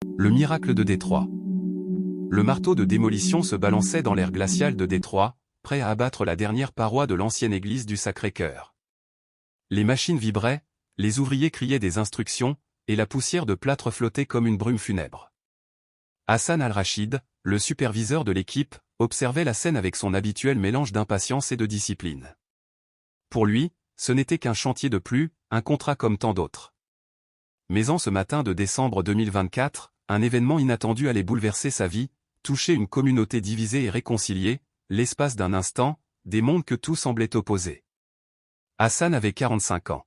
Le miracle de Détroit. Le marteau de démolition se balançait dans l'air glacial de Détroit, prêt à abattre la dernière paroi de l'ancienne église du Sacré-Cœur. Les machines vibraient, les ouvriers criaient des instructions, et la poussière de plâtre flottait comme une brume funèbre. Hassan al-Rachid, le superviseur de l'équipe, observait la scène avec son habituel mélange d'impatience et de discipline. Pour lui, ce n'était qu'un chantier de plus, un contrat comme tant d'autres. Mais en ce matin de décembre 2024, un événement inattendu allait bouleverser sa vie, toucher une communauté divisée et réconciliée, l'espace d'un instant, des mondes que tout semblait opposer. Hassan avait 45 ans.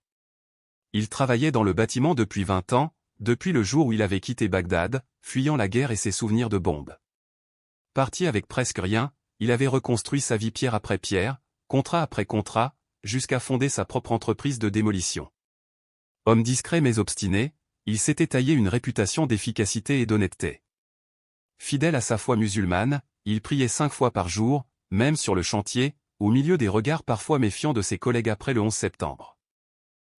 Il travaillait dans le bâtiment depuis 20 ans, depuis le jour où il avait quitté Bagdad, fuyant la guerre et ses souvenirs de bombes. Parti avec presque rien, il avait reconstruit sa vie pierre après pierre, contrat après contrat, jusqu'à fonder sa propre entreprise de démolition. Homme discret mais obstiné, il s'était taillé une réputation d'efficacité et d'honnêteté. Fidèle à sa foi musulmane, il priait 5 fois par jour, même sur le chantier, au milieu des regards parfois méfiants de ses collègues après le 11 septembre.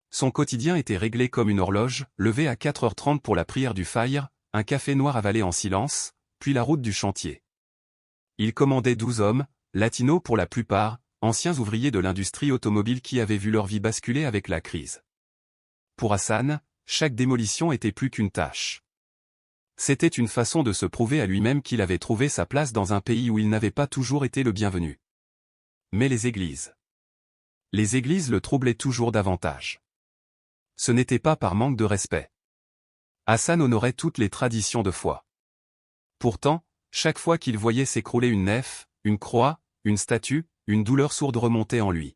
Son quotidien était réglé comme une horloge, levé à 4h30 pour la prière du Fajr, un café noir avalé en silence, puis la route du chantier. Il commandait 12 hommes, latinos pour la plupart, anciens ouvriers de l'industrie automobile qui avaient vu leur vie basculer avec la crise. Pour Hassan, chaque démolition était plus qu'une tâche. C'était une façon de se prouver à lui-même qu'il avait trouvé sa place dans un pays où il n'avait pas toujours été le bienvenu. Mais les églises le troublaient toujours davantage. Ce n'était pas par manque de respect. Hassan honorait toutes les traditions de foi. Pourtant, chaque fois qu'il voyait s'écrouler une nef, une croix, une statue, une douleur sourde remontait en lui.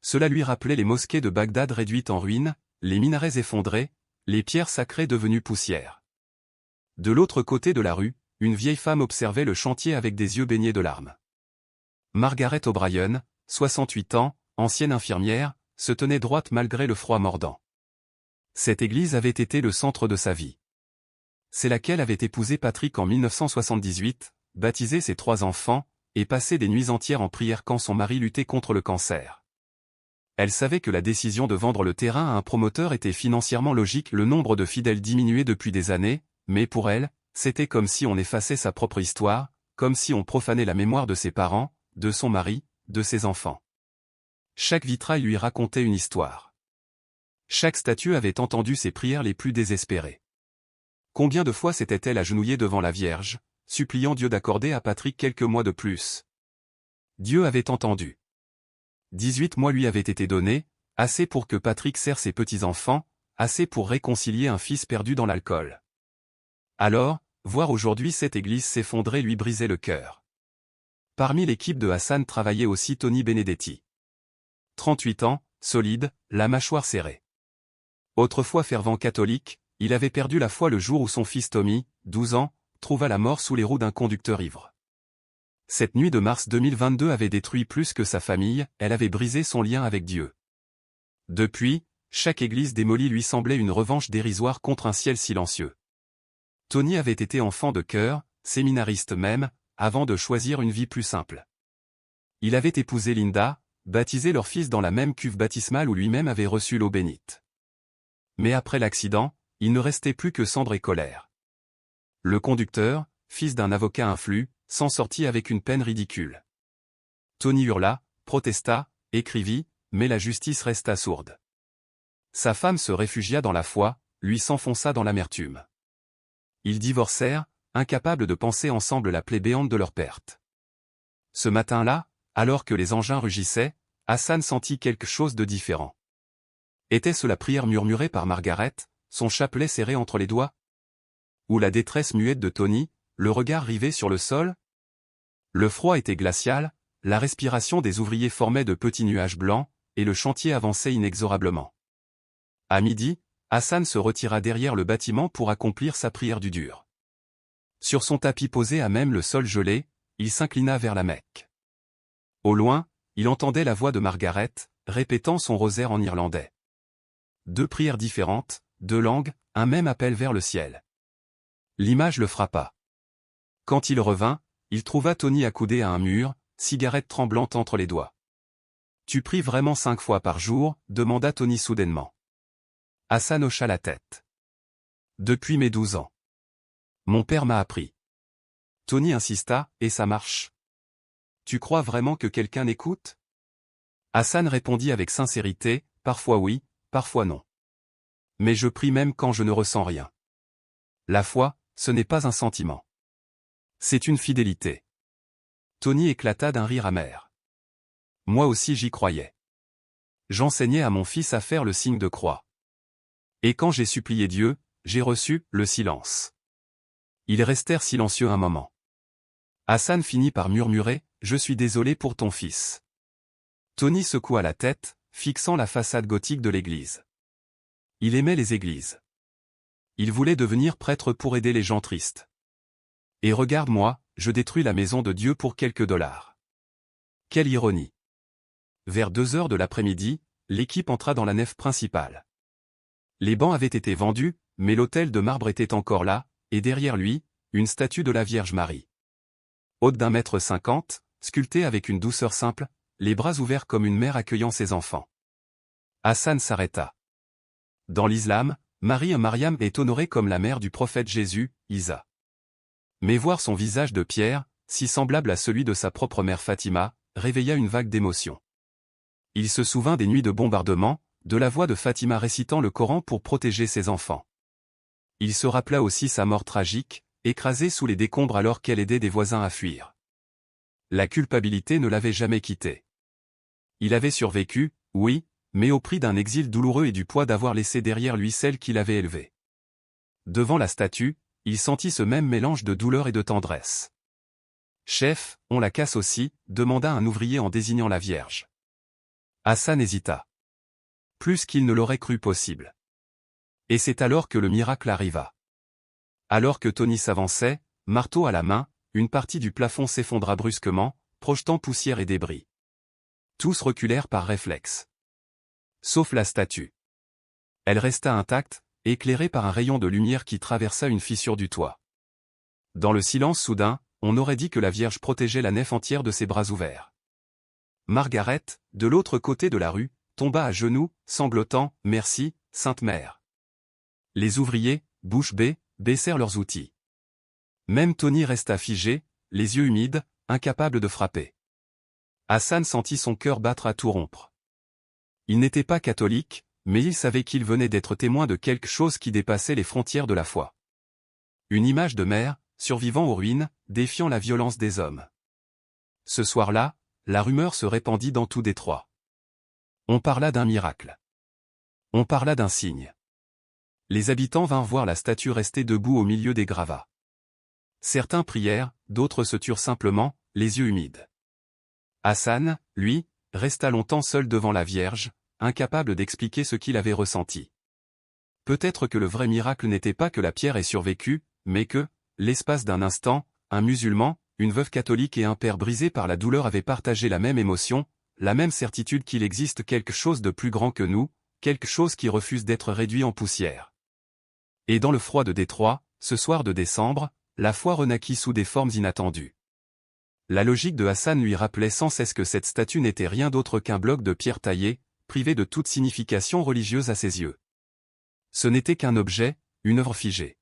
Cela lui rappelait les mosquées de Bagdad réduites en ruines, les minarets effondrés, les pierres sacrées devenues poussière. De l'autre côté de la rue, une vieille femme observait le chantier avec des yeux baignés de larmes. Margaret O'Brien, 68 ans, ancienne infirmière, se tenait droite malgré le froid mordant. Cette église avait été le centre de sa vie. C'est laquelle avait épousé Patrick en 1978, baptisé ses 3 enfants, et passé des nuits entières en prière quand son mari luttait contre le cancer. Elle savait que la décision de vendre le terrain à un promoteur était financièrement logique, le nombre de fidèles diminuait depuis des années, mais pour elle, c'était comme si on effaçait sa propre histoire, comme si on profanait la mémoire de ses parents, de son mari, de ses enfants. Chaque vitrail lui racontait une histoire. Chaque statue avait entendu ses prières les plus désespérées. Combien de fois s'était-elle agenouillée devant la Vierge, suppliant Dieu d'accorder à Patrick quelques mois de plus? Dieu avait entendu. 18 mois lui avaient été donnés, assez pour que Patrick serre ses petits-enfants, assez pour réconcilier un fils perdu dans l'alcool. Alors, voir aujourd'hui cette église s'effondrer lui brisait le cœur. Parmi l'équipe de Hassan travaillait aussi Tony Benedetti. 38 ans, solide, la mâchoire serrée. Autrefois fervent catholique, il avait perdu la foi le jour où son fils Tommy, 12 ans, trouva la mort sous les roues d'un conducteur ivre. Cette nuit de mars 2022 avait détruit plus que sa famille, elle avait brisé son lien avec Dieu. Depuis, chaque église démolie lui semblait une revanche dérisoire contre un ciel silencieux. Tony avait été enfant de chœur, séminariste même, avant de choisir une vie plus simple. Il avait épousé Linda, baptisé leur fils dans la même cuve baptismale où lui-même avait reçu l'eau bénite. Mais après l'accident, il ne restait plus que cendre et colère. Le conducteur, fils d'un avocat influent, s'en sortit avec une peine ridicule. Tony hurla, protesta, écrivit, mais la justice resta sourde. Sa femme se réfugia dans la foi, lui s'enfonça dans l'amertume. Ils divorcèrent, incapables de penser ensemble la plaie béante de leur perte. Ce matin-là, alors que les engins rugissaient, Hassan sentit quelque chose de différent. Était-ce la prière murmurée par Margaret, son chapelet serré entre les doigts? Ou la détresse muette de Tony, le regard rivé sur le sol? Le froid était glacial, la respiration des ouvriers formait de petits nuages blancs, et le chantier avançait inexorablement. À midi, Hassan se retira derrière le bâtiment pour accomplir sa prière du dur. Sur son tapis posé à même le sol gelé, il s'inclina vers la Mecque. Au loin, il entendait la voix de Margaret, répétant son rosaire en irlandais. 2 prières différentes, 2 langues, un même appel vers le ciel. L'image le frappa. Quand il revint, il trouva Tony accoudé à un mur, cigarette tremblante entre les doigts. « Tu pries vraiment 5 fois par jour ?» demanda Tony soudainement. Hassan hocha la tête. « Depuis mes 12 ans. Mon père m'a appris. Tony insista, et ça marche. Tu crois vraiment que quelqu'un écoute? Hassan répondit avec sincérité, parfois oui, parfois non. Mais je prie même quand je ne ressens rien. La foi, ce n'est pas un sentiment. C'est une fidélité. Tony éclata d'un rire amer. Moi aussi j'y croyais. J'enseignais à mon fils à faire le signe de croix. Et quand j'ai supplié Dieu, j'ai reçu le silence. Ils restèrent silencieux un moment. Hassan finit par murmurer, « Je suis désolé pour ton fils. » Tony secoua la tête, fixant la façade gothique de l'église. Il aimait les églises. Il voulait devenir prêtre pour aider les gens tristes. Et regarde-moi, je détruis la maison de Dieu pour quelques dollars. Quelle ironie. Vers 2 heures de l'après-midi, l'équipe entra dans la nef principale. Les bancs avaient été vendus, mais l'autel de marbre était encore là, et derrière lui, une statue de la Vierge Marie. Haute d'1,50 m, sculptée avec une douceur simple, les bras ouverts comme une mère accueillant ses enfants. Hassan s'arrêta. Dans l'islam, Mariam est honorée comme la mère du prophète Jésus, Isa. Mais voir son visage de pierre, si semblable à celui de sa propre mère Fatima, réveilla une vague d'émotion. Il se souvint des nuits de bombardement, de la voix de Fatima récitant le Coran pour protéger ses enfants. Il se rappela aussi sa mort tragique, écrasée sous les décombres alors qu'elle aidait des voisins à fuir. La culpabilité ne l'avait jamais quitté. Il avait survécu, oui, mais au prix d'un exil douloureux et du poids d'avoir laissé derrière lui celle qu'il avait élevée. Devant la statue, il sentit ce même mélange de douleur et de tendresse. « Chef, on la casse aussi » demanda un ouvrier en désignant la Vierge. Hassan hésita. Plus qu'il ne l'aurait cru possible. Et c'est alors que le miracle arriva. Alors que Tony s'avançait, marteau à la main, une partie du plafond s'effondra brusquement, projetant poussière et débris. Tous reculèrent par réflexe. Sauf la statue. Elle resta intacte, éclairée par un rayon de lumière qui traversa une fissure du toit. Dans le silence soudain, on aurait dit que la Vierge protégeait la nef entière de ses bras ouverts. Margaret, de l'autre côté de la rue, tomba à genoux, sanglotant, « Merci, Sainte Mère. » Les ouvriers, bouche bée, baissèrent leurs outils. Même Tony resta figé, les yeux humides, incapable de frapper. Hassan sentit son cœur battre à tout rompre. Il n'était pas catholique, mais il savait qu'il venait d'être témoin de quelque chose qui dépassait les frontières de la foi. Une image de mère, survivant aux ruines, défiant la violence des hommes. Ce soir-là, la rumeur se répandit dans tout Détroit. On parla d'un miracle. On parla d'un signe. Les habitants vinrent voir la statue rester debout au milieu des gravats. Certains prièrent, d'autres se turent simplement, les yeux humides. Hassan, lui, resta longtemps seul devant la Vierge, incapable d'expliquer ce qu'il avait ressenti. Peut-être que le vrai miracle n'était pas que la pierre ait survécu, mais que, l'espace d'un instant, un musulman, une veuve catholique et un père brisé par la douleur avaient partagé la même émotion, la même certitude qu'il existe quelque chose de plus grand que nous, quelque chose qui refuse d'être réduit en poussière. Et dans le froid de Détroit, ce soir de décembre, la foi renaquit sous des formes inattendues. La logique de Hassan lui rappelait sans cesse que cette statue n'était rien d'autre qu'un bloc de pierre taillé, privé de toute signification religieuse à ses yeux. Ce n'était qu'un objet, une œuvre figée.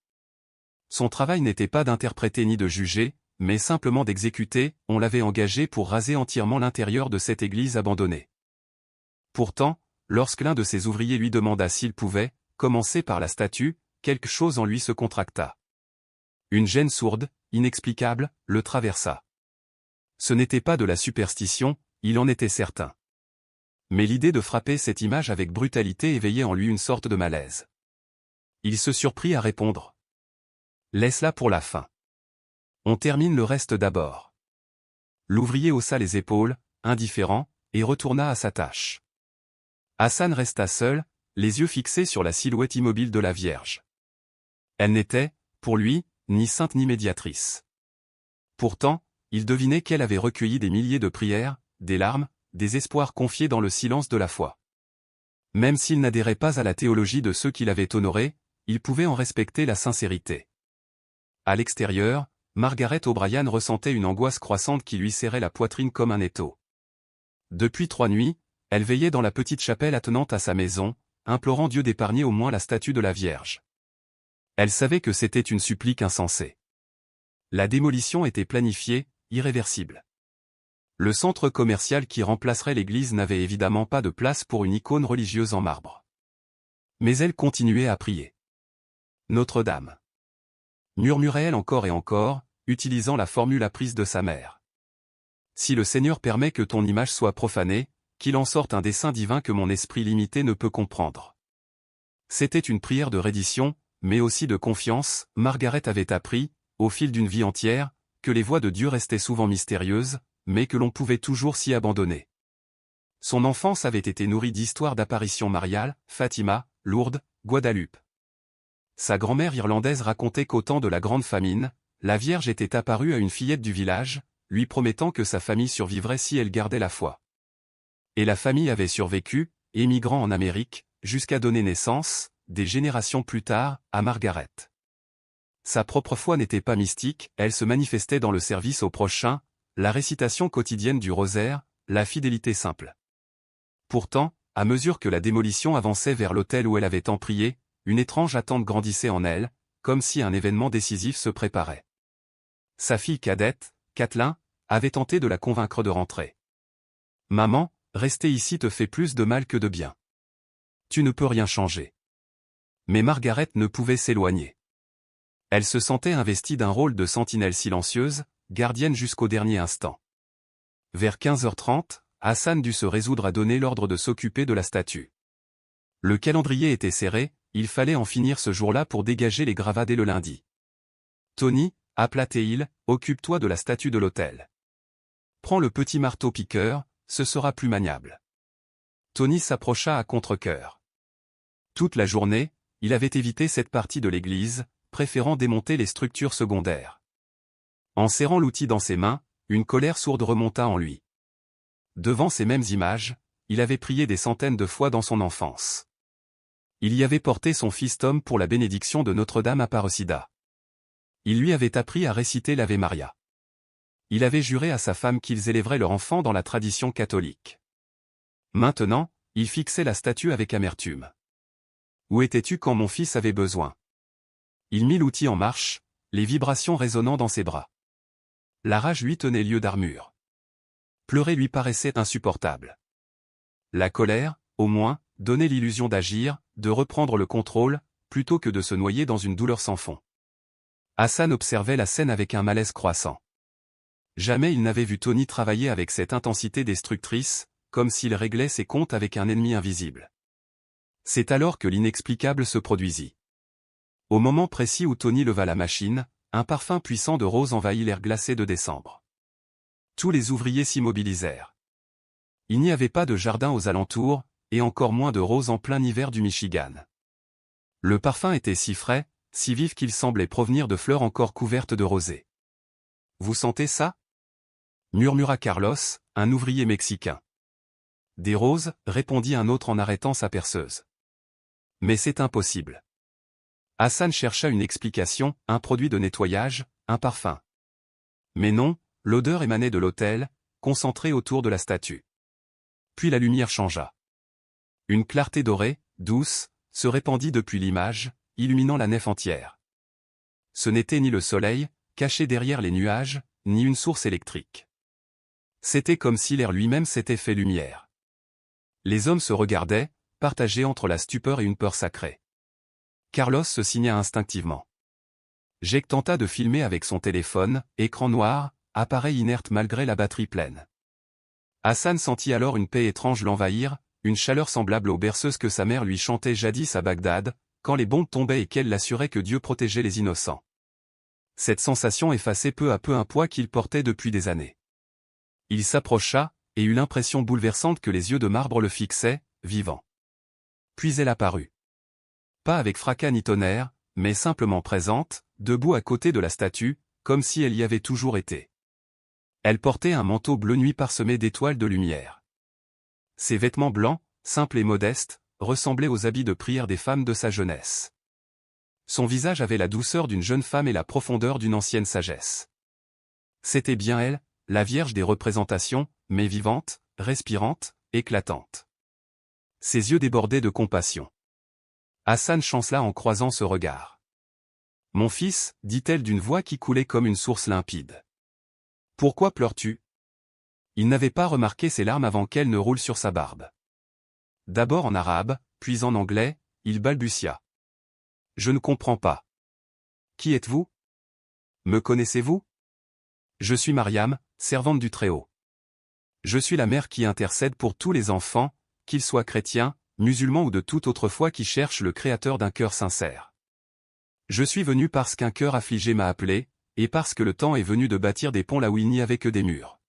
Son travail n'était pas d'interpréter ni de juger, mais simplement d'exécuter, on l'avait engagé pour raser entièrement l'intérieur de cette église abandonnée. Pourtant, lorsque l'un de ses ouvriers lui demanda s'il pouvait, commencer par la statue, quelque chose en lui se contracta. Une gêne sourde, inexplicable, le traversa. Ce n'était pas de la superstition, il en était certain. Mais l'idée de frapper cette image avec brutalité éveillait en lui une sorte de malaise. Il se surprit à répondre. « Laisse-la pour la fin. On termine le reste d'abord. » L'ouvrier haussa les épaules, indifférent, et retourna à sa tâche. Hassan resta seul, les yeux fixés sur la silhouette immobile de la Vierge. Elle n'était, pour lui, ni sainte ni médiatrice. Pourtant, il devinait qu'elle avait recueilli des milliers de prières, des larmes, des espoirs confiés dans le silence de la foi. Même s'il n'adhérait pas à la théologie de ceux qui l'avaient honoré, il pouvait en respecter la sincérité. À l'extérieur, Margaret O'Brien ressentait une angoisse croissante qui lui serrait la poitrine comme un étau. Depuis 3 nuits, elle veillait dans la petite chapelle attenante à sa maison, implorant Dieu d'épargner au moins la statue de la Vierge. Elle savait que c'était une supplique insensée. La démolition était planifiée, irréversible. Le centre commercial qui remplacerait l'église n'avait évidemment pas de place pour une icône religieuse en marbre. Mais elle continuait à prier. Notre-Dame. Murmurait-elle encore et encore, utilisant la formule apprise de sa mère. Si le Seigneur permet que ton image soit profanée, qu'il en sorte un dessein divin que mon esprit limité ne peut comprendre. C'était une prière de reddition, mais aussi de confiance. Margaret avait appris, au fil d'une vie entière, que les voies de Dieu restaient souvent mystérieuses, mais que l'on pouvait toujours s'y abandonner. Son enfance avait été nourrie d'histoires d'apparitions mariales, Fatima, Lourdes, Guadeloupe. Sa grand-mère irlandaise racontait qu'au temps de la grande famine, la Vierge était apparue à une fillette du village, lui promettant que sa famille survivrait si elle gardait la foi. Et la famille avait survécu, émigrant en Amérique, jusqu'à donner naissance, des générations plus tard, à Margaret. Sa propre foi n'était pas mystique, elle se manifestait dans le service au prochain, la récitation quotidienne du rosaire, la fidélité simple. Pourtant, à mesure que la démolition avançait vers l'autel où elle avait tant prié, une étrange attente grandissait en elle, comme si un événement décisif se préparait. Sa fille cadette, Kathleen, avait tenté de la convaincre de rentrer. « Maman, rester ici te fait plus de mal que de bien. Tu ne peux rien changer. » Mais Margaret ne pouvait s'éloigner. Elle se sentait investie d'un rôle de sentinelle silencieuse, gardienne jusqu'au dernier instant. Vers 15h30, Hassan dut se résoudre à donner l'ordre de s'occuper de la statue. Le calendrier était serré, il fallait en finir ce jour-là pour dégager les gravats dès le lundi. « Tony, appela Théil, occupe-toi de la statue de l'autel. Prends le petit marteau-piqueur, ce sera plus maniable. » Tony s'approcha à contre-cœur. Toute la journée, il avait évité cette partie de l'église, préférant démonter les structures secondaires. En serrant l'outil dans ses mains, une colère sourde remonta en lui. Devant ces mêmes images, il avait prié des centaines de fois dans son enfance. Il y avait porté son fils Tom pour la bénédiction de Notre-Dame à Aparecida. Il lui avait appris à réciter l'Ave Maria. Il avait juré à sa femme qu'ils élèveraient leur enfant dans la tradition catholique. Maintenant, il fixait la statue avec amertume. Où étais-tu quand mon fils avait besoin? Il mit l'outil en marche, les vibrations résonnant dans ses bras. La rage lui tenait lieu d'armure. Pleurer lui paraissait insupportable. La colère, au moins, donnait l'illusion d'agir, de reprendre le contrôle, plutôt que de se noyer dans une douleur sans fond. Hassan observait la scène avec un malaise croissant. Jamais il n'avait vu Tony travailler avec cette intensité destructrice, comme s'il réglait ses comptes avec un ennemi invisible. C'est alors que l'inexplicable se produisit. Au moment précis où Tony leva la machine, un parfum puissant de rose envahit l'air glacé de décembre. Tous les ouvriers s'immobilisèrent. Il n'y avait pas de jardin aux alentours, et encore moins de roses en plein hiver du Michigan. Le parfum était si frais, si vif qu'il semblait provenir de fleurs encore couvertes de rosée. « Vous sentez ça ?» murmura Carlos, un ouvrier mexicain. « Des roses, répondit un autre en arrêtant sa perceuse. « Mais c'est impossible. » Hassan chercha une explication, un produit de nettoyage, un parfum. Mais non, l'odeur émanait de l'autel, concentrée autour de la statue. Puis la lumière changea. Une clarté dorée, douce, se répandit depuis l'image, illuminant la nef entière. Ce n'était ni le soleil, caché derrière les nuages, ni une source électrique. C'était comme si l'air lui-même s'était fait lumière. Les hommes se regardaient, partagés entre la stupeur et une peur sacrée. Carlos se signa instinctivement. Jake tenta de filmer avec son téléphone, écran noir, appareil inerte malgré la batterie pleine. Hassan sentit alors une paix étrange l'envahir, une chaleur semblable aux berceuses que sa mère lui chantait jadis à Bagdad, quand les bombes tombaient et qu'elle l'assurait que Dieu protégeait les innocents. Cette sensation effaçait peu à peu un poids qu'il portait depuis des années. Il s'approcha, et eut l'impression bouleversante que les yeux de marbre le fixaient, vivant. Puis elle apparut. Pas avec fracas ni tonnerre, mais simplement présente, debout à côté de la statue, comme si elle y avait toujours été. Elle portait un manteau bleu nuit parsemé d'étoiles de lumière. Ses vêtements blancs, simples et modestes, ressemblaient aux habits de prière des femmes de sa jeunesse. Son visage avait la douceur d'une jeune femme et la profondeur d'une ancienne sagesse. C'était bien elle, la Vierge des représentations, mais vivante, respirante, éclatante. Ses yeux débordaient de compassion. Hassan chancela en croisant ce regard. Mon fils, dit-elle d'une voix qui coulait comme une source limpide. Pourquoi pleures-tu? Il n'avait pas remarqué ses larmes avant qu'elles ne roulent sur sa barbe. D'abord en arabe, puis en anglais, il balbutia. Je ne comprends pas. Qui êtes-vous? Me connaissez-vous? Je suis Mariam, servante du Très-Haut. Je suis la mère qui intercède pour tous les enfants, qu'ils soient chrétiens, musulmans ou de toute autre foi qui cherchent le Créateur d'un cœur sincère. Je suis venu parce qu'un cœur affligé m'a appelé, et parce que le temps est venu de bâtir des ponts là où il n'y avait que des murs.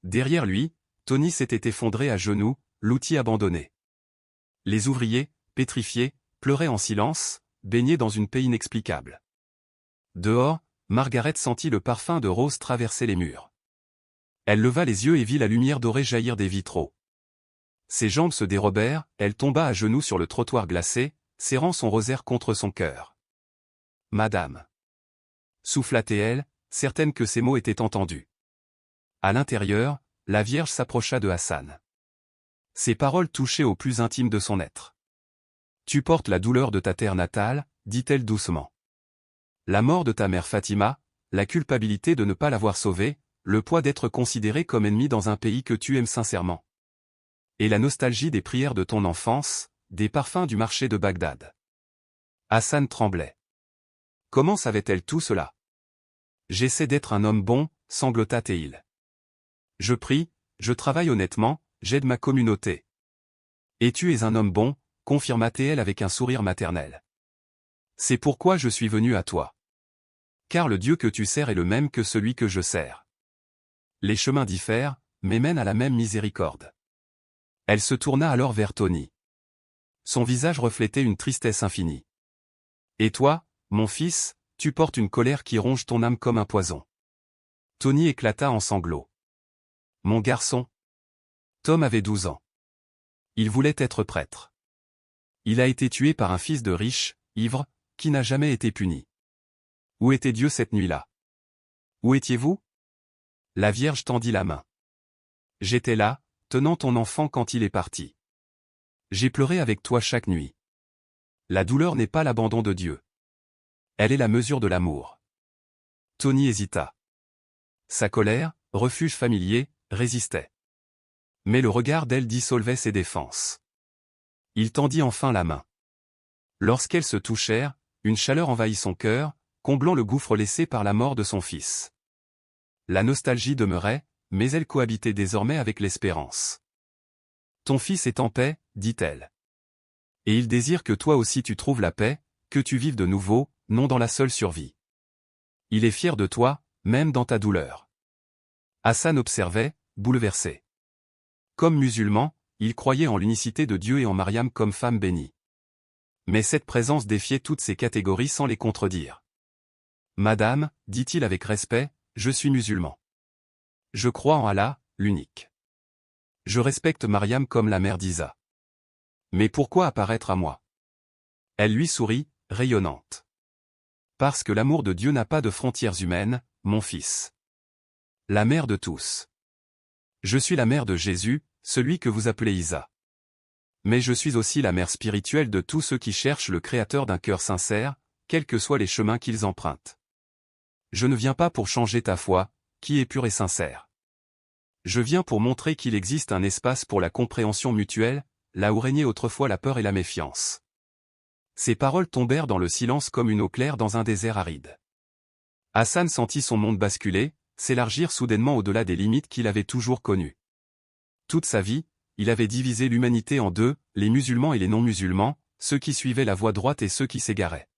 Derrière lui, Tony s'était effondré à genoux, l'outil abandonné. Les ouvriers, pétrifiés, pleuraient en silence, baignés dans une paix inexplicable. Dehors, Margaret sentit le parfum de rose traverser les murs. Elle leva les yeux et vit la lumière dorée jaillir des vitraux. Ses jambes se dérobèrent, elle tomba à genoux sur le trottoir glacé, serrant son rosaire contre son cœur. « Madame » souffla-t-elle, certaine que ces mots étaient entendus. À l'intérieur, la Vierge s'approcha de Hassan. Ces paroles touchaient au plus intime de son être. « Tu portes la douleur de ta terre natale, dit-elle doucement. La mort de ta mère Fatima, la culpabilité de ne pas l'avoir sauvée, le poids d'être considéré comme ennemi dans un pays que tu aimes sincèrement. Et la nostalgie des prières de ton enfance, des parfums du marché de Bagdad. » Hassan tremblait. Comment savait-elle tout cela? J'essaie d'être un homme bon, sanglota Théil. Je prie, je travaille honnêtement, j'aide ma communauté. Et tu es un homme bon, confirma Théil avec un sourire maternel. C'est pourquoi je suis venu à toi. Car le Dieu que tu sers est le même que celui que je sers. Les chemins diffèrent, mais mènent à la même miséricorde. Elle se tourna alors vers Tony. Son visage reflétait une tristesse infinie. Et toi, mon fils, tu portes une colère qui ronge ton âme comme un poison. Tony éclata en sanglots. Mon garçon. Tom avait 12 ans. Il voulait être prêtre. Il a été tué par un fils de riche, ivre, qui n'a jamais été puni. Où était Dieu cette nuit-là? Où étiez-vous? La Vierge tendit la main. J'étais là, tenant ton enfant quand il est parti. J'ai pleuré avec toi chaque nuit. La douleur n'est pas l'abandon de Dieu. Elle est la mesure de l'amour. Tony hésita. Sa colère, refuge familier, résistait. Mais le regard d'elle dissolvait ses défenses. Il tendit enfin la main. Lorsqu'elles se touchèrent, une chaleur envahit son cœur, comblant le gouffre laissé par la mort de son fils. La nostalgie demeurait, mais elle cohabitait désormais avec l'espérance. Ton fils est en paix, dit-elle. Et il désire que toi aussi tu trouves la paix, que tu vives de nouveau, non dans la seule survie. Il est fier de toi, même dans ta douleur. Hassan observait, bouleversé. Comme musulman, il croyait en l'unicité de Dieu et en Mariam comme femme bénie. Mais cette présence défiait toutes ces catégories sans les contredire. Madame, dit-il avec respect, je suis musulman. Je crois en Allah, l'unique. Je respecte Mariam comme la mère d'Isa. Mais pourquoi apparaître à moi? Elle lui sourit, rayonnante. Parce que l'amour de Dieu n'a pas de frontières humaines, mon fils. La mère de tous. Je suis la mère de Jésus, celui que vous appelez Isa. Mais je suis aussi la mère spirituelle de tous ceux qui cherchent le Créateur d'un cœur sincère, quels que soient les chemins qu'ils empruntent. Je ne viens pas pour changer ta foi, qui est pure et sincère. Je viens pour montrer qu'il existe un espace pour la compréhension mutuelle, là où régnait autrefois la peur et la méfiance. Ces paroles tombèrent dans le silence comme une eau claire dans un désert aride. Hassan sentit son monde basculer, s'élargir soudainement au-delà des limites qu'il avait toujours connues. Toute sa vie, il avait divisé l'humanité en deux, les musulmans et les non-musulmans, ceux qui suivaient la voie droite et ceux qui s'égaraient.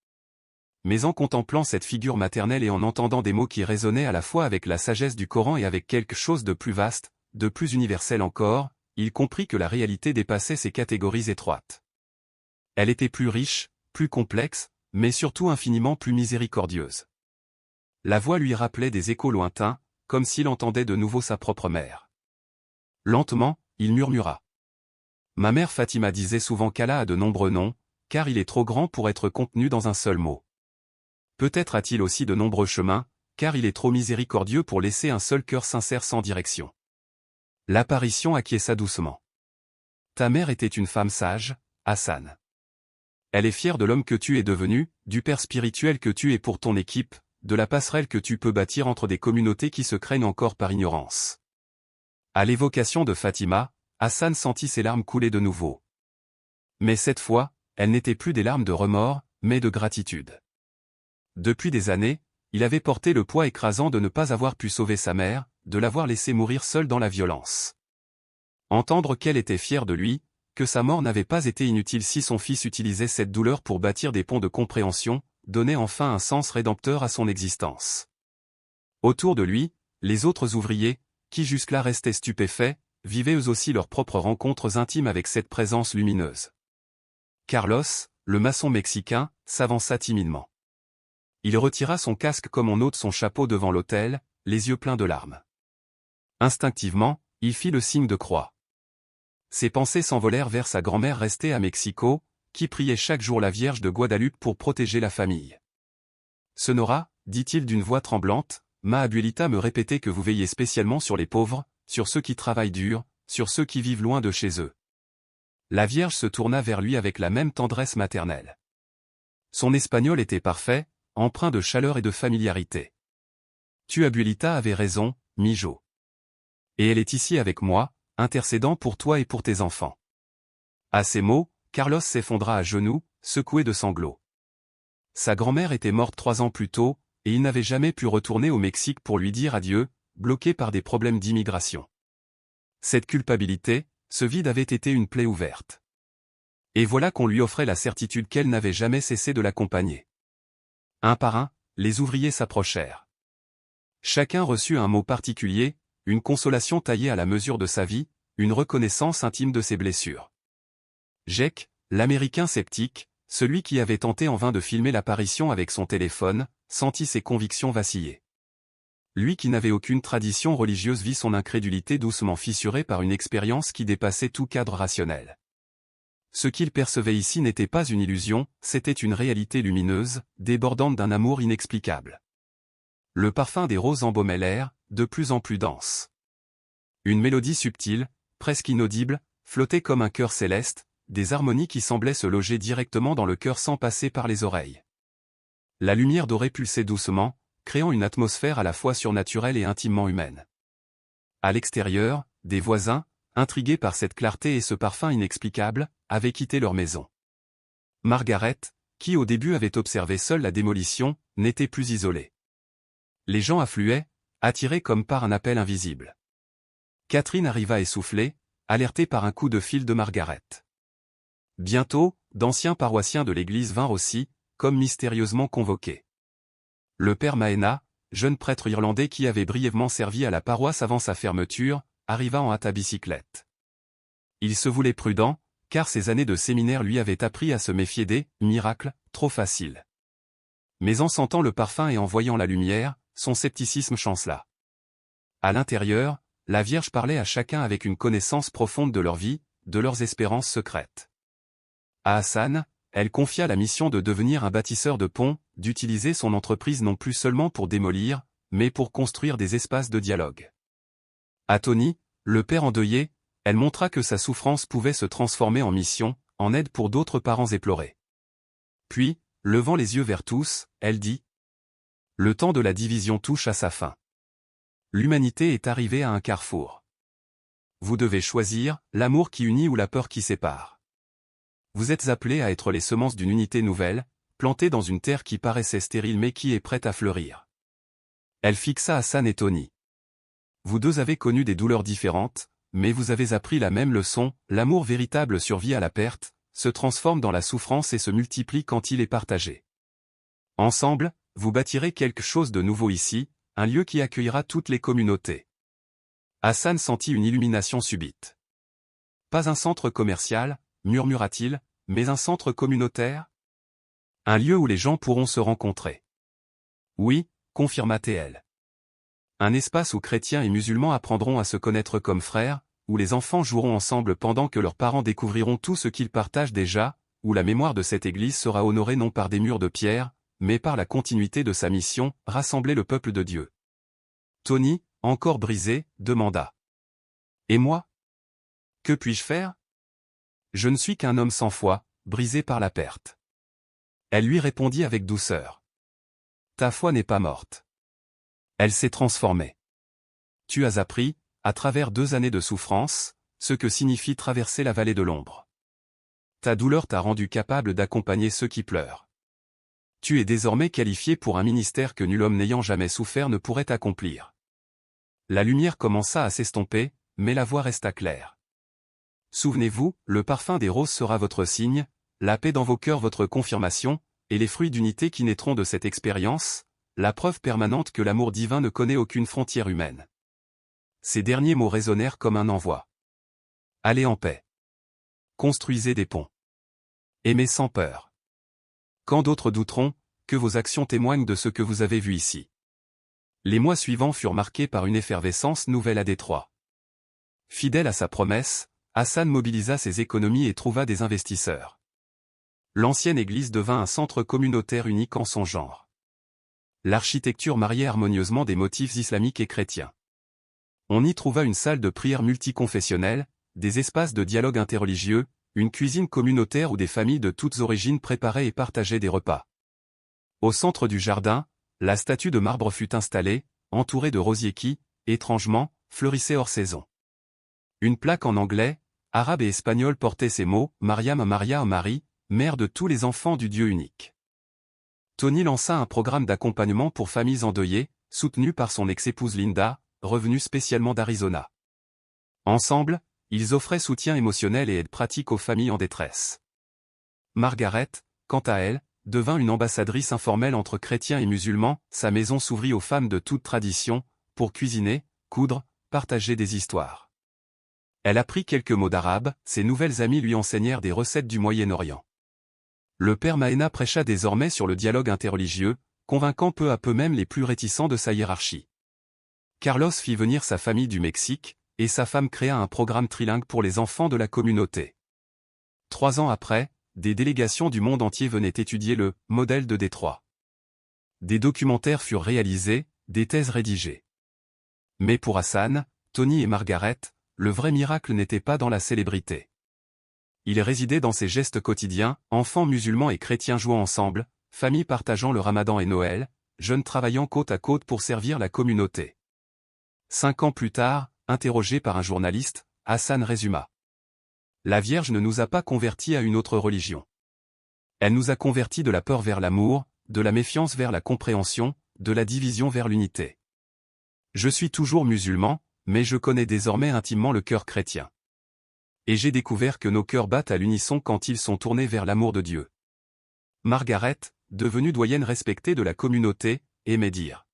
Mais en contemplant cette figure maternelle et en entendant des mots qui résonnaient à la fois avec la sagesse du Coran et avec quelque chose de plus vaste, de plus universel encore, il comprit que la réalité dépassait ces catégories étroites. Elle était plus riche, plus complexe, mais surtout infiniment plus miséricordieuse. La voix lui rappelait des échos lointains, comme s'il entendait de nouveau sa propre mère. Lentement, il murmura. Ma mère Fatima disait souvent qu'Allah a de nombreux noms, car il est trop grand pour être contenu dans un seul mot. Peut-être a-t-il aussi de nombreux chemins, car il est trop miséricordieux pour laisser un seul cœur sincère sans direction. L'apparition acquiesça doucement. Ta mère était une femme sage, Hassan. Elle est fière de l'homme que tu es devenu, du père spirituel que tu es pour ton équipe, de la passerelle que tu peux bâtir entre des communautés qui se craignent encore par ignorance. À l'évocation de Fatima, Hassan sentit ses larmes couler de nouveau. Mais cette fois, elles n'étaient plus des larmes de remords, mais de gratitude. Depuis des années, il avait porté le poids écrasant de ne pas avoir pu sauver sa mère, de l'avoir laissée mourir seule dans la violence. Entendre qu'elle était fière de lui, que sa mort n'avait pas été inutile si son fils utilisait cette douleur pour bâtir des ponts de compréhension, donnait enfin un sens rédempteur à son existence. Autour de lui, les autres ouvriers, qui jusque-là restaient stupéfaits, vivaient eux aussi leurs propres rencontres intimes avec cette présence lumineuse. Carlos, le maçon mexicain, s'avança timidement. Il retira son casque comme on ôte son chapeau devant l'autel, les yeux pleins de larmes. Instinctivement, il fit le signe de croix. Ses pensées s'envolèrent vers sa grand-mère restée à Mexico, qui priait chaque jour la Vierge de Guadalupe pour protéger la famille. « Sonora, dit-il d'une voix tremblante, ma abuelita me répétait que vous veillez spécialement sur les pauvres, sur ceux qui travaillent dur, sur ceux qui vivent loin de chez eux. » La Vierge se tourna vers lui avec la même tendresse maternelle. Son espagnol était parfait, empreint de chaleur et de familiarité. « Tu abuelita avait raison, mijo. Et elle est ici avec moi, intercédant pour toi et pour tes enfants. » À ces mots, Carlos s'effondra à genoux, secoué de sanglots. Sa grand-mère était morte 3 ans plus tôt, et il n'avait jamais pu retourner au Mexique pour lui dire adieu, bloqué par des problèmes d'immigration. Cette culpabilité, ce vide avait été une plaie ouverte. Et voilà qu'on lui offrait la certitude qu'elle n'avait jamais cessé de l'accompagner. Un par un, les ouvriers s'approchèrent. Chacun reçut un mot particulier, une consolation taillée à la mesure de sa vie, une reconnaissance intime de ses blessures. Jake, l'Américain sceptique, celui qui avait tenté en vain de filmer l'apparition avec son téléphone, sentit ses convictions vaciller. Lui qui n'avait aucune tradition religieuse vit son incrédulité doucement fissurée par une expérience qui dépassait tout cadre rationnel. Ce qu'il percevait ici n'était pas une illusion, c'était une réalité lumineuse, débordante d'un amour inexplicable. Le parfum des roses embaumait l'air, de plus en plus dense. Une mélodie subtile, presque inaudible, flottait comme un chœur céleste, des harmonies qui semblaient se loger directement dans le cœur sans passer par les oreilles. La lumière dorée pulsait doucement, créant une atmosphère à la fois surnaturelle et intimement humaine. À l'extérieur, des voisins, intrigués par cette clarté et ce parfum inexplicable, avaient quitté leur maison. Margaret, qui au début avait observé seule la démolition, n'était plus isolée. Les gens affluaient, attirés comme par un appel invisible. Catherine arriva essoufflée, alertée par un coup de fil de Margaret. Bientôt, d'anciens paroissiens de l'église vinrent aussi, comme mystérieusement convoqués. Le père Maena, jeune prêtre irlandais qui avait brièvement servi à la paroisse avant sa fermeture, arriva en hâte à bicyclette. Il se voulait prudent, car ses années de séminaire lui avaient appris à se méfier des « miracles » trop faciles. Mais en sentant le parfum et en voyant la lumière, son scepticisme chancela. À l'intérieur, la Vierge parlait à chacun avec une connaissance profonde de leur vie, de leurs espérances secrètes. À Hassan, elle confia la mission de devenir un bâtisseur de ponts, d'utiliser son entreprise non plus seulement pour démolir, mais pour construire des espaces de dialogue. À Tony, le père endeuillé, elle montra que sa souffrance pouvait se transformer en mission, en aide pour d'autres parents éplorés. Puis, levant les yeux vers tous, elle dit : « Le temps de la division touche à sa fin. L'humanité est arrivée à un carrefour. Vous devez choisir, l'amour qui unit ou la peur qui sépare. Vous êtes appelés à être les semences d'une unité nouvelle, plantées dans une terre qui paraissait stérile mais qui est prête à fleurir. » Elle fixa Hassan et Tony. Vous deux avez connu des douleurs différentes, mais vous avez appris la même leçon, l'amour véritable survit à la perte, se transforme dans la souffrance et se multiplie quand il est partagé. Ensemble, vous bâtirez quelque chose de nouveau ici, un lieu qui accueillera toutes les communautés. Hassan sentit une illumination subite. Pas un centre commercial, murmura-t-il, mais un centre communautaire ? Un lieu où les gens pourront se rencontrer. Oui, confirma-t-elle. Un espace où chrétiens et musulmans apprendront à se connaître comme frères, où les enfants joueront ensemble pendant que leurs parents découvriront tout ce qu'ils partagent déjà, où la mémoire de cette église sera honorée non par des murs de pierre, mais par la continuité de sa mission, rassembler le peuple de Dieu. Tony, encore brisé, demanda. Et moi ? Que puis-je faire ? Je ne suis qu'un homme sans foi, brisé par la perte. Elle lui répondit avec douceur. Ta foi n'est pas morte. Elle s'est transformée. Tu as appris, à travers 2 années de souffrance, ce que signifie traverser la vallée de l'ombre. Ta douleur t'a rendu capable d'accompagner ceux qui pleurent. Tu es désormais qualifié pour un ministère que nul homme n'ayant jamais souffert ne pourrait accomplir. La lumière commença à s'estomper, mais la voie resta claire. Souvenez-vous, le parfum des roses sera votre signe, la paix dans vos cœurs votre confirmation, et les fruits d'unité qui naîtront de cette expérience, la preuve permanente que l'amour divin ne connaît aucune frontière humaine. Ces derniers mots résonnèrent comme un envoi. Allez en paix. Construisez des ponts. Aimez sans peur. Quand d'autres douteront, que vos actions témoignent de ce que vous avez vu ici. Les mois suivants furent marqués par une effervescence nouvelle à Détroit. Fidèle à sa promesse, Hassan mobilisa ses économies et trouva des investisseurs. L'ancienne église devint un centre communautaire unique en son genre. L'architecture mariait harmonieusement des motifs islamiques et chrétiens. On y trouva une salle de prière multiconfessionnelle, des espaces de dialogue interreligieux, une cuisine communautaire où des familles de toutes origines préparaient et partageaient des repas. Au centre du jardin, la statue de marbre fut installée, entourée de rosiers qui, étrangement, fleurissaient hors saison. Une plaque en anglais, arabe et espagnol portait ces mots, Mariam Maria Marie, mère de tous les enfants du Dieu unique. Tony lança un programme d'accompagnement pour familles endeuillées, soutenu par son ex-épouse Linda, revenue spécialement d'Arizona. Ensemble, ils offraient soutien émotionnel et aide pratique aux familles en détresse. Margaret, quant à elle, devint une ambassadrice informelle entre chrétiens et musulmans, sa maison s'ouvrit aux femmes de toute tradition, pour cuisiner, coudre, partager des histoires. Elle apprit quelques mots d'arabe, ses nouvelles amies lui enseignèrent des recettes du Moyen-Orient. Le père Maena prêcha désormais sur le dialogue interreligieux, convainquant peu à peu même les plus réticents de sa hiérarchie. Carlos fit venir sa famille du Mexique, et sa femme créa un programme trilingue pour les enfants de la communauté. 3 ans après, des délégations du monde entier venaient étudier le « modèle de Détroit ». Des documentaires furent réalisés, des thèses rédigées. Mais pour Hassan, Tony et Margaret, le vrai miracle n'était pas dans la célébrité. Il résidait dans ses gestes quotidiens, enfants musulmans et chrétiens jouant ensemble, familles partageant le Ramadan et Noël, jeunes travaillant côte à côte pour servir la communauté. 5 ans plus tard, interrogé par un journaliste, Hassan résuma. La Vierge ne nous a pas convertis à une autre religion. Elle nous a convertis de la peur vers l'amour, de la méfiance vers la compréhension, de la division vers l'unité. Je suis toujours musulman, mais je connais désormais intimement le cœur chrétien. Et j'ai découvert que nos cœurs battent à l'unisson quand ils sont tournés vers l'amour de Dieu. Margaret, devenue doyenne respectée de la communauté, aimait dire.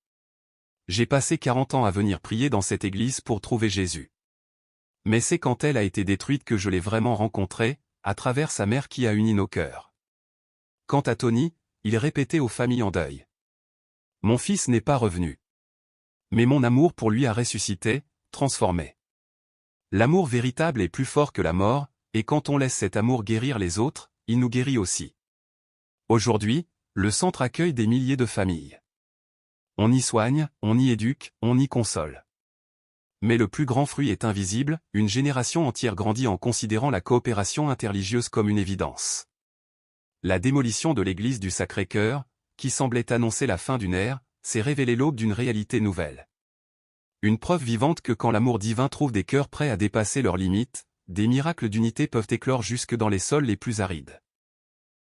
J'ai passé 40 ans à venir prier dans cette église pour trouver Jésus. Mais c'est quand elle a été détruite que je l'ai vraiment rencontré, à travers sa mère qui a uni nos cœurs. Quant à Tony, il répétait aux familles en deuil. Mon fils n'est pas revenu. Mais mon amour pour lui a ressuscité, transformé. L'amour véritable est plus fort que la mort, et quand on laisse cet amour guérir les autres, il nous guérit aussi. Aujourd'hui, le centre accueille des milliers de familles. On y soigne, on y éduque, on y console. Mais le plus grand fruit est invisible, une génération entière grandit en considérant la coopération interreligieuse comme une évidence. La démolition de l'église du Sacré-Cœur, qui semblait annoncer la fin d'une ère, s'est révélée l'aube d'une réalité nouvelle. Une preuve vivante que quand l'amour divin trouve des cœurs prêts à dépasser leurs limites, des miracles d'unité peuvent éclore jusque dans les sols les plus arides.